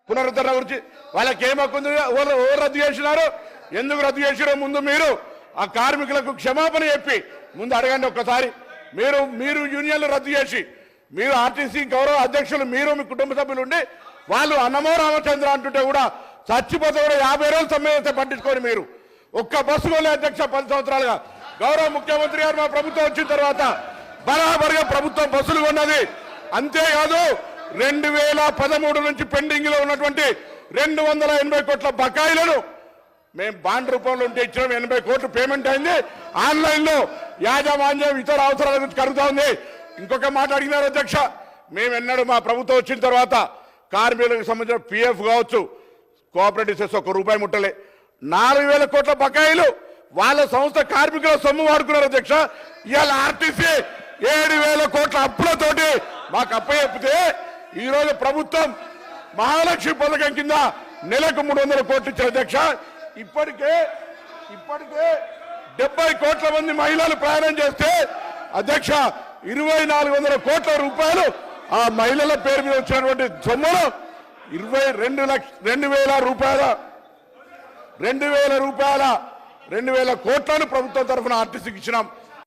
పునరుద్ధరణ గురించి వాళ్ళకి ఏం హక్కు ఉంది? ఎవరు రద్దు చేసినారు? ఎందుకు రద్దు చేసిరో ముందు మీరు ఆ కార్మికులకు క్షమాపణ చెప్పి ముందు అడగండి ఒక్కసారి. మీరు యూనియన్లు రద్దు చేసి మీరు ఆర్టీసీ గౌరవ అధ్యక్షులు మీరు మీ కుటుంబ సభ్యులు ఉండి వాళ్ళు అన్నమో రామచంద్ర అంటుంటే కూడా చచ్చిపోతే కూడా 50 రోజులు సమ్మె పట్టించుకొని మీరు ఒక్క బస్సు కొనే అధ్యక్ష 10 సంవత్సరాలుగా గౌరవ ముఖ్యమంత్రి గారు మా ప్రభుత్వం వచ్చిన తర్వాత బరాబర్గా ప్రభుత్వం బస్సులు కొన్నది. అంతేకాదు 2013 నుంచి పెండింగ్ లో ఉన్నటువంటి 280 కోట్ల బకాయిలను మేము బాండ్ రూపంలో ఉంటే ఇచ్చిన 80 కోట్లు పేమెంట్ అయింది. ఆన్లైన్ లో యాజమాన్యం ఇతర అవసరాల గురించి కలుగుతా ఉంది. ఇంకొక మాట అడిగినారు అధ్యక్ష, మేము ఎన్నడూ మా ప్రభుత్వం వచ్చిన తర్వాత కార్మికులకు సంబంధించిన పిఎఫ్ కావచ్చు కోఆపరేటివ్ సెస్ ₹1 ముట్టలే. 4,000 కోట్ల బకాయిలు వాళ్ళ సంస్థ కార్మికుల సొమ్ము వాడుకున్నారు అధ్యక్ష. ఇవాళ ఆర్టీసీ 7,000 కోట్ల అప్పులతోటి మాకు అప్పచెప్పితే ఈరోజు ప్రభుత్వం మహాలక్ష్మి పథకం కింద నెలకు 300 కోట్లు ఇచ్చారు అధ్యక్ష. ఇప్పటికే 70 కోట్ల మంది మహిళలు ప్రయాణం చేస్తే అధ్యక్ష 2,400 కోట్ల రూపాయలు ఆ మహిళల పేరు మీద వచ్చినటువంటి సొమ్మును 2,000 కోట్లను ప్రభుత్వం తరఫున ఆర్టీసీకి ఇచ్చినాం.